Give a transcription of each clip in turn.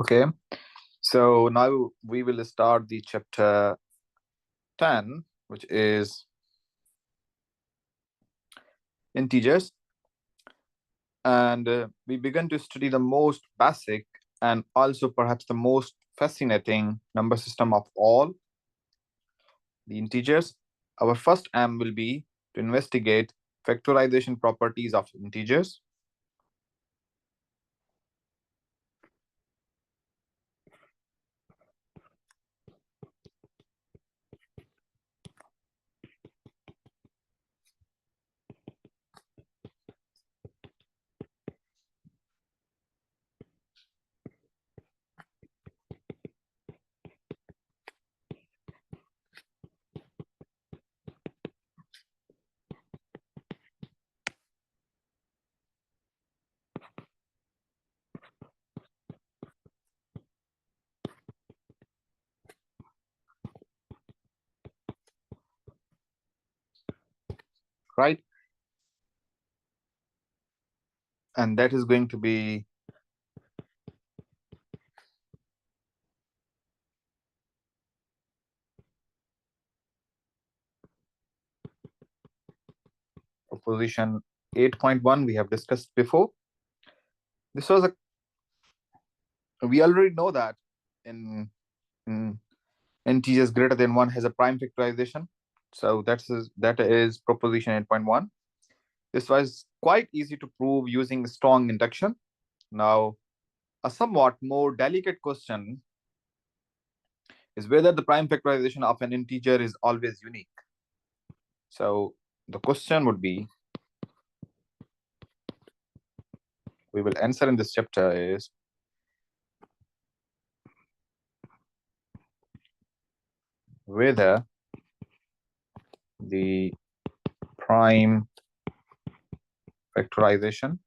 Okay, so now we will start the chapter 10, which is integers. And we begin to study the most basic and also perhaps the most fascinating number system of all, the integers. Our first aim will be to investigate factorization properties of integers. Right? And that is going to be proposition 8.1 we have discussed before. This was we already know that in integers greater than 1 has a prime factorization. So that is proposition 8.1. This was quite easy to prove using strong induction. Now, a somewhat more delicate question is whether the prime factorization of an integer is always unique. So the question would be, we will answer in this chapter is, whether the prime factorization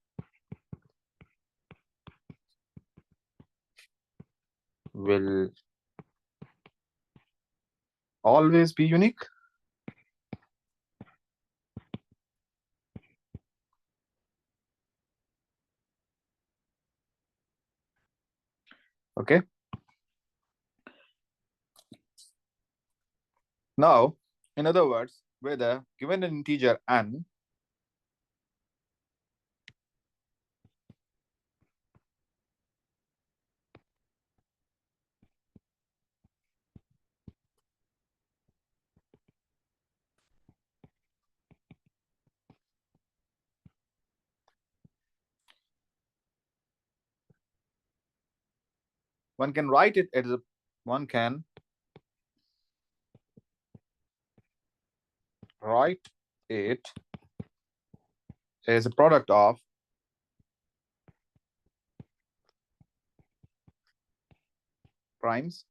will always be unique. Okay. Now, in other words, whether given an integer n, one can write it as one can write it as a product of primes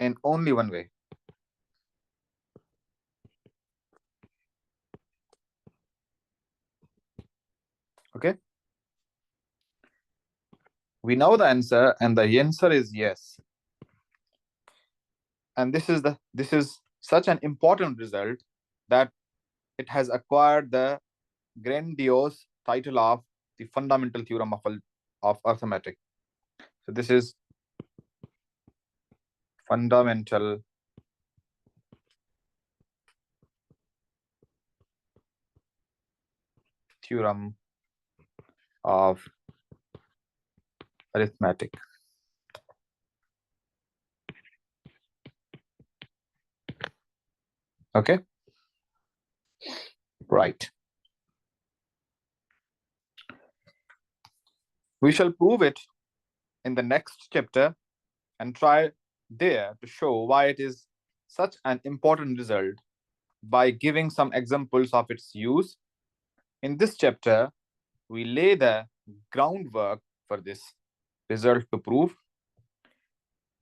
in only one way. Okay. We know the answer, and the answer is yes. And this is such an important result that it has acquired the grandiose title of the fundamental theorem of arithmetic. So this is fundamental theorem of arithmetic. Okay. Right. We shall prove it in the next chapter and try there to show why it is such an important result by giving some examples of its use. In this chapter, we lay the groundwork for this result to prove.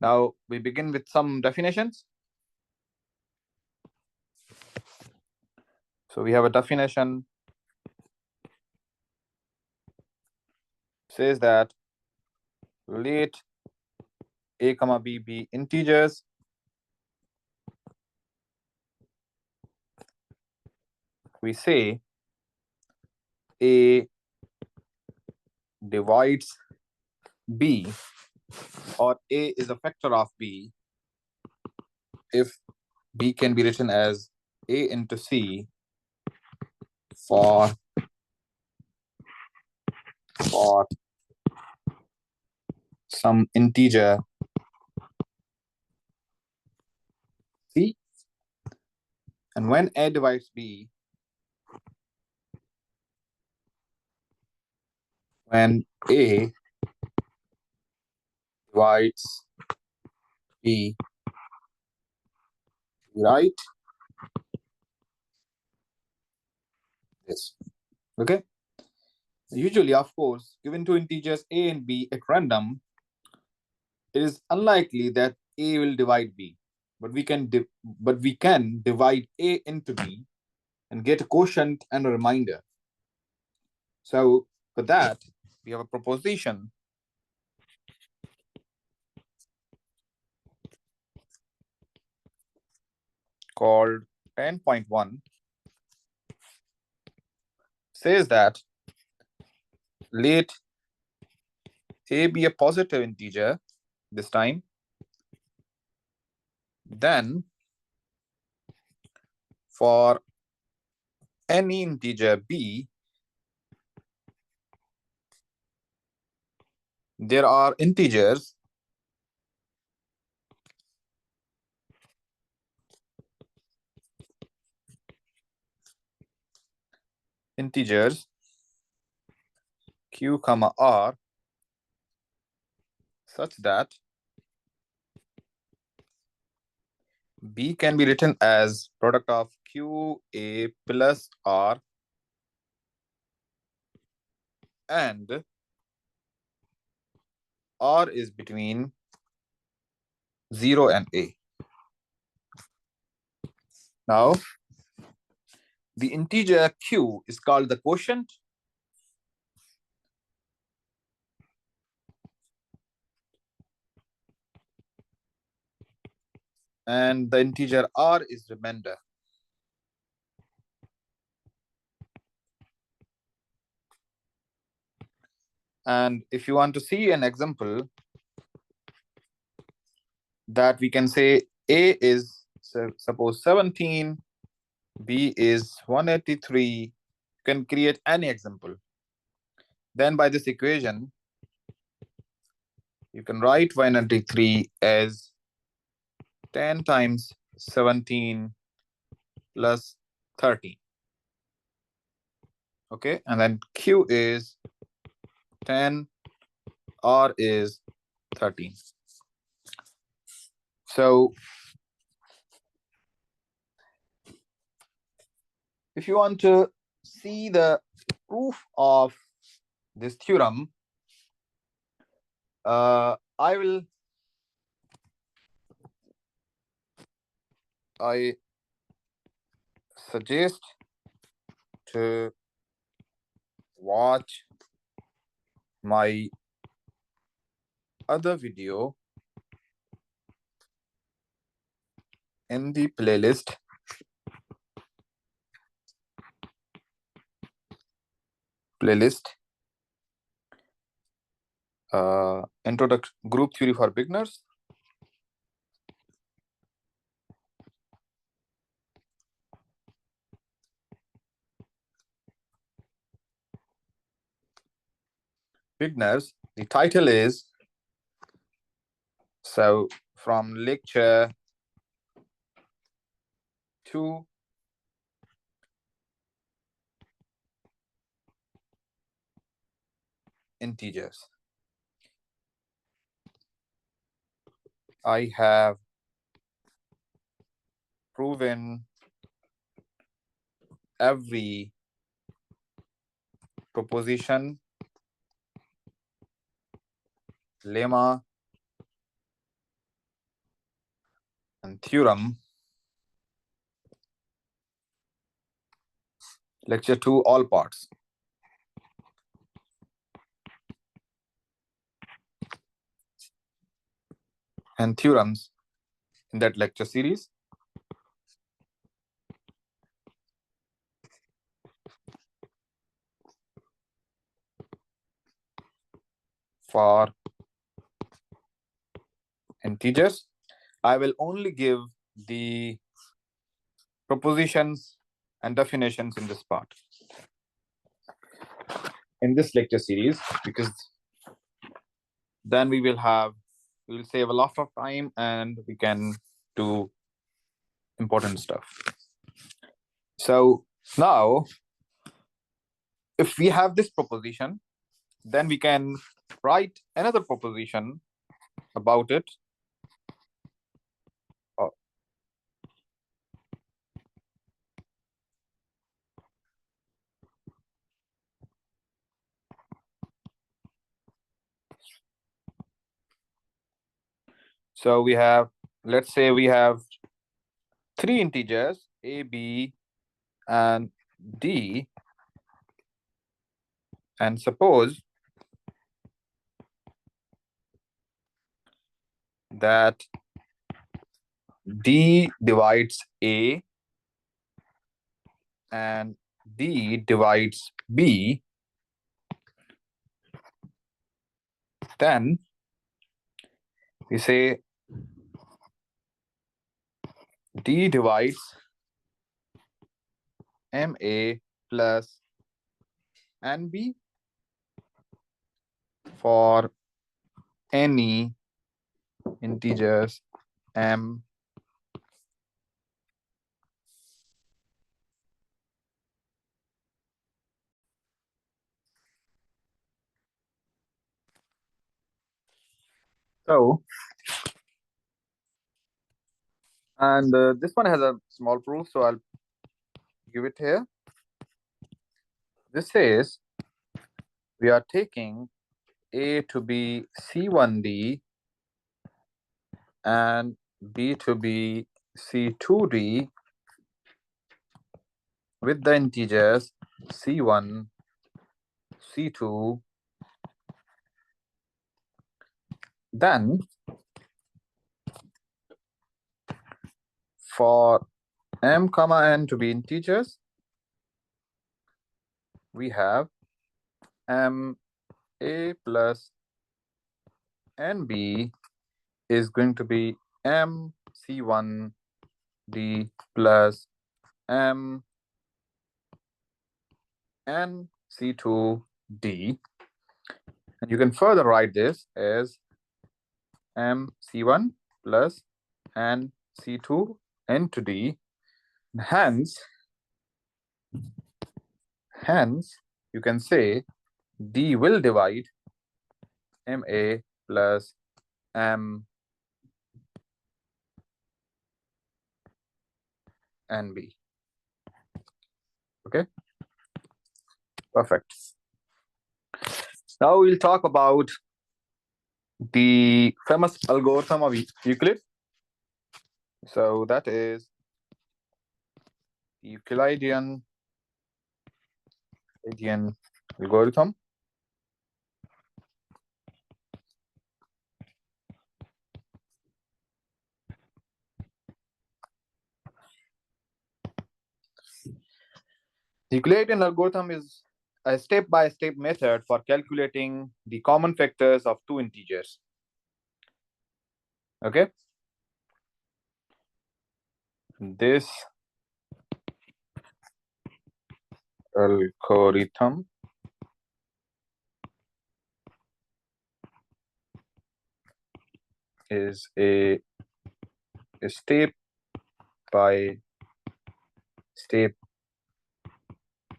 Now, we begin with some definitions. So we have a definition says that let a comma b be integers we say a divides B, or A is a factor of B, if B can be written as A into C for some integer C, and when A divides B, when A divides B, write this. Okay. Usually, of course, given two integers A and B at random, it is unlikely that A will divide B, but we can divide A into B and get a quotient and a remainder. So for that, we have a proposition called 10.1, says that let A be a positive integer this time, then for any integer B, there are integers Q comma R such that B can be written as product of Q A plus R and R is between 0 and A. Now, the integer Q is called the quotient, and the integer R is remainder. And if you want to see an example, that we can say A is suppose 17, B is 183, you can create any example. Then by this equation, you can write 183 as 10 times 17 plus 13. Okay, and then Q is 10, R is 13. So if you want to see the proof of this theorem, I suggest to watch my other video in the playlist introduction group theory for beginners. The title is, so from lecture 2, integers. I have proven every proposition, lemma, and theorem. Lecture 2, all parts. And theorems in that lecture series. for integers. I will only give the propositions and definitions in this part, in this lecture series, because then we will save a lot of time and we can do important stuff. So now, if we have this proposition, then we can write another proposition about it. So we have, let's say we have three integers, a, b, and d, and suppose that d divides a and d divides b, then we say d divides ma plus nb for any integers m so, and this one has a small proof, so I'll give it here. This says we are taking a to be C1d and b to be C2d with the integers C1, C2. Then for m comma n to be integers, we have m a plus nb is going to be m C1d plus m n C2d. And you can further write this as m C1 plus n C2 n to d. Hence, you can say d will divide ma plus m nb. Okay, perfect. Now we'll talk about the famous algorithm of Euclid. So that is the Euclidean algorithm. The Euclidean algorithm is a step-by-step method for calculating the common factors of two integers. Okay. This algorithm is a step-by-step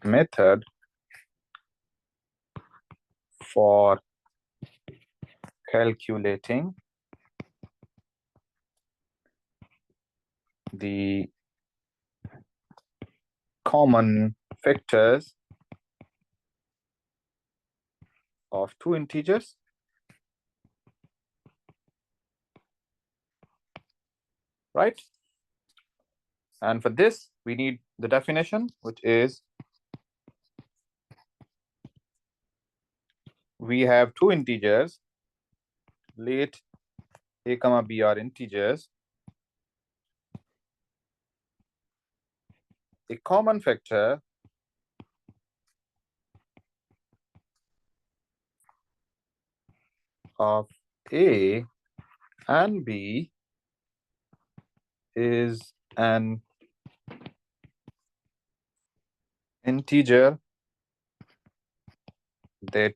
method for calculating the common factors of two integers. Right? And for this, we need the definition, which is we have two integers, let a comma b are integers. A common factor of A and B is an integer that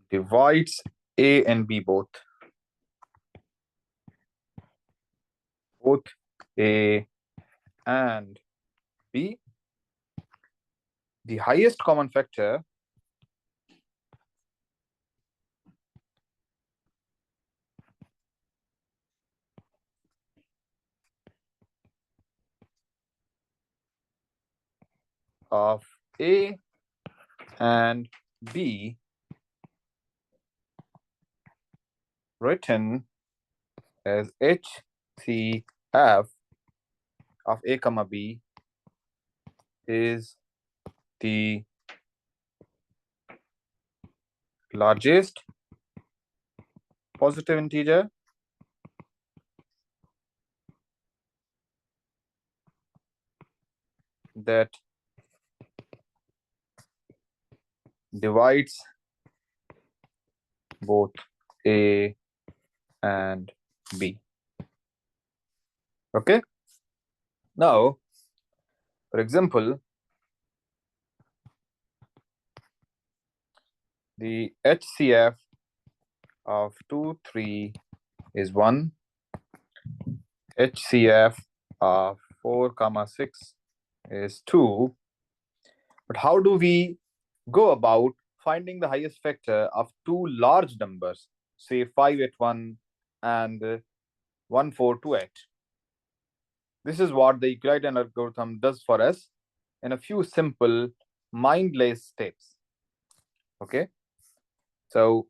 divides A and B both A and B. The highest common factor of A and B written as HCF of A comma B is the largest positive integer that divides both A and B. Okay. Now, for example, the HCF of 2, 3 is 1. HCF of 4, 6 is 2. But how do we go about finding the highest factor of two large numbers, say 581 and 1428? This is what the Euclidean algorithm does for us in a few simple mindless steps. Okay. So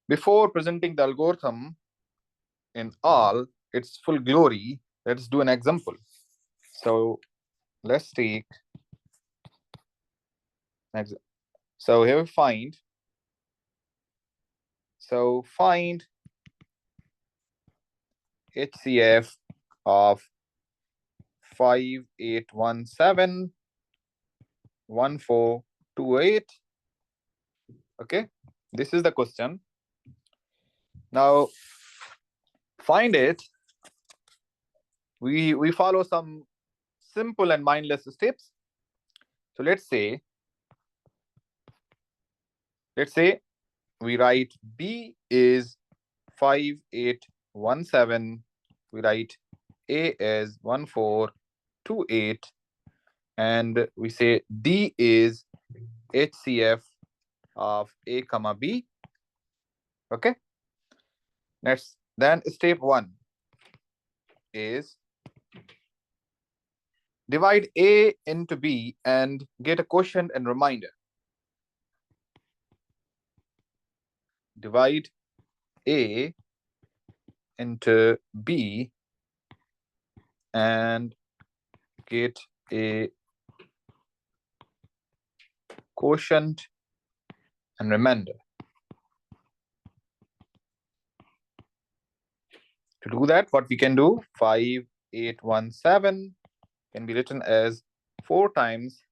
before presenting the algorithm in all its full glory, let's do an example. So let's take so here we find HCF of 5817 1428. Okay, this is the question. Now find it. We follow some simple and mindless steps. So let's say we write B is 5817. We write A is 1428, and we say D is HCF of A comma B. Okay. Then step 1 is divide A into B and get a quotient and remainder. Divide A into B and get a quotient and remainder. To do that, what we can do, 5817 can be written as 4 times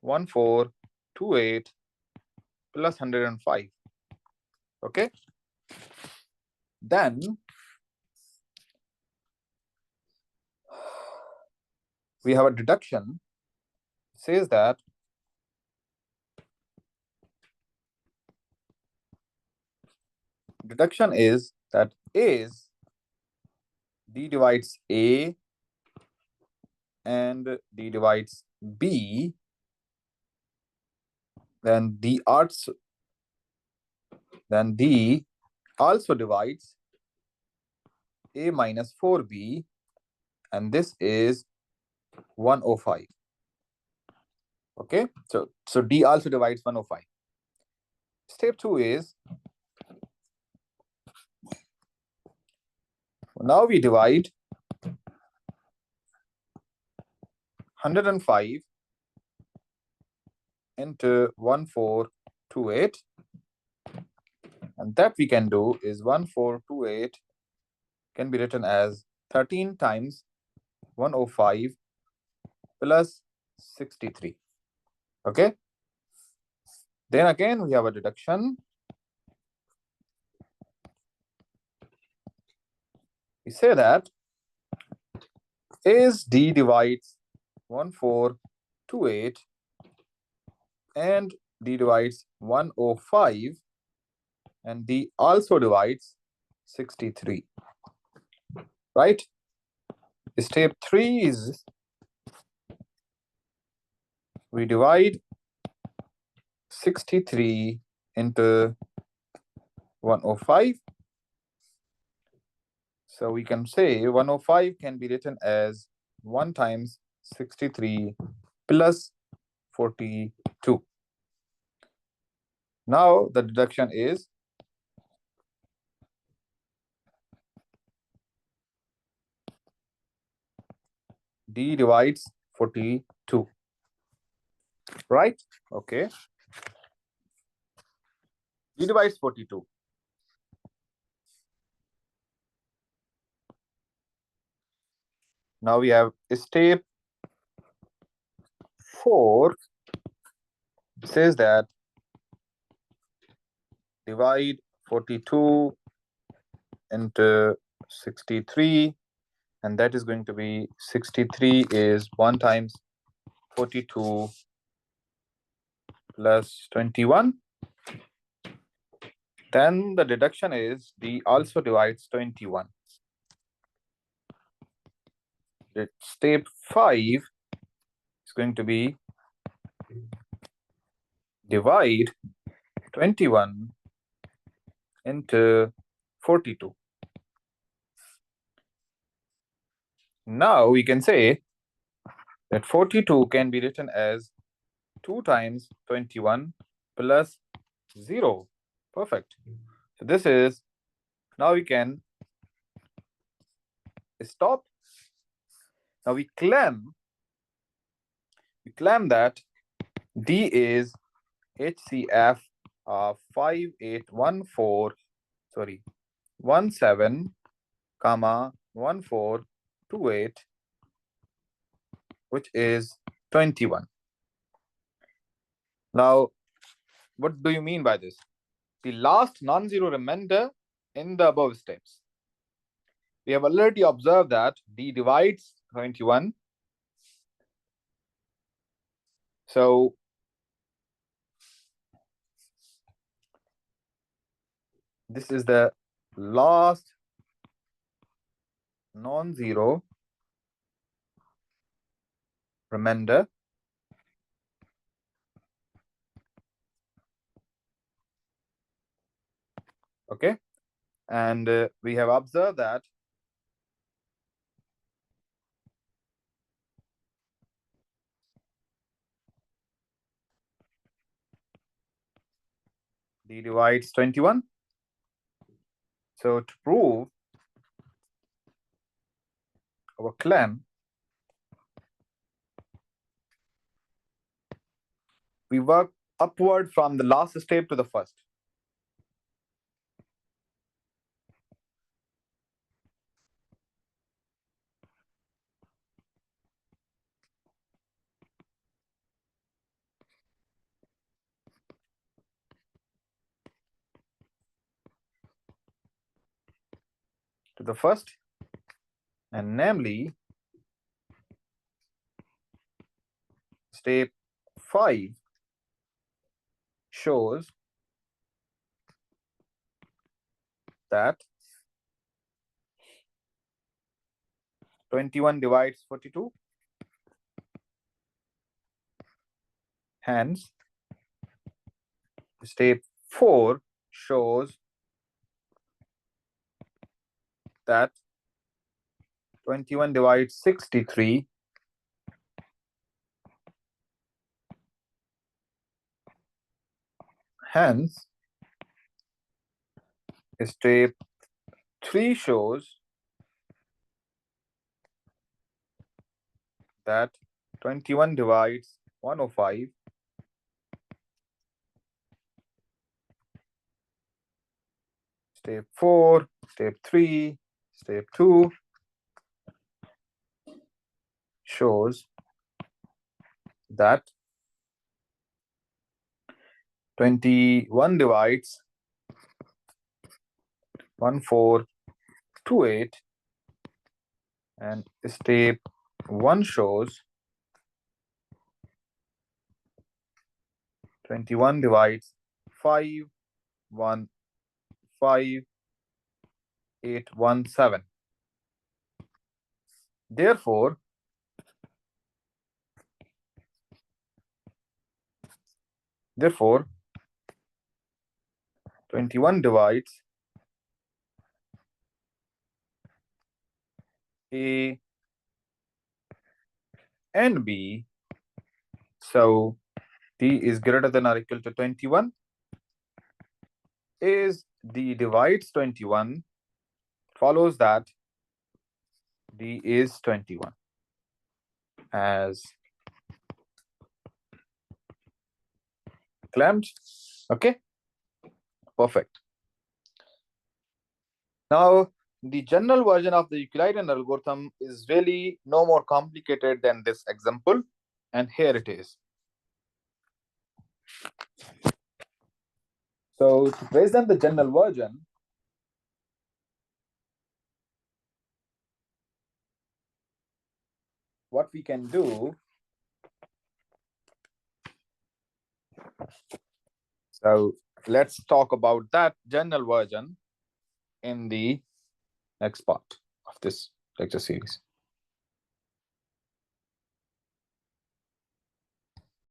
1428 plus 105. Okay. Then we have a deduction. It says that deduction is that is D divides A and D divides B, then D also divides A minus 4B, and this is 105. Okay, so D also divides 105. Step 2 is now we divide 105 into 1428, and that we can do is 1428 can be written as 13 times 105 plus 63. Okay. Then again, we have a deduction. We say that is D divides 1428 and D divides 105 and D also divides 63, right? Step 3 is we divide 63 into 105. So we can say 105 can be written as 1 times 63 plus 42. Now the deduction is D divides 42, right? Okay. D divides 42. Now we have step 4 says that divide 42 into 63, and that is going to be 63 is 1 times 42 plus 21. Then the deduction is D also divides 21. Step 5 is going to be divide 21 into 42. Now we can say that 42 can be written as 2 times 21 plus 0. Perfect. So this is, now we can stop. Now we claim that D is HCF of 17, 1428, which is 21. Now, what do you mean by this? The last non-zero remainder in the above steps. We have already observed that D divides 21. So this is the last non-zero remainder. Okay. And we have observed that D divides 21. So to prove our claim, we work upward from the last step to the first. To the first, and namely step 5 shows that 21 divides 42. Hence, step 4 shows that 21 divides 63. Hence, step 3 shows that 21 divides 105. Step 4, step 3, step 2 shows that 21 divides 1428, and step 1 shows 21 divides 515,817. Therefore, Therefore, 21 divides A and B. So D is greater than or equal to 21. Is D divides 21, follows that D is 21. As claimed. Okay, perfect. Now, the general version of the Euclidean algorithm is really no more complicated than this example, and here it is. So to present the general version, what we can do, so let's talk about that general version in the next part of this lecture series.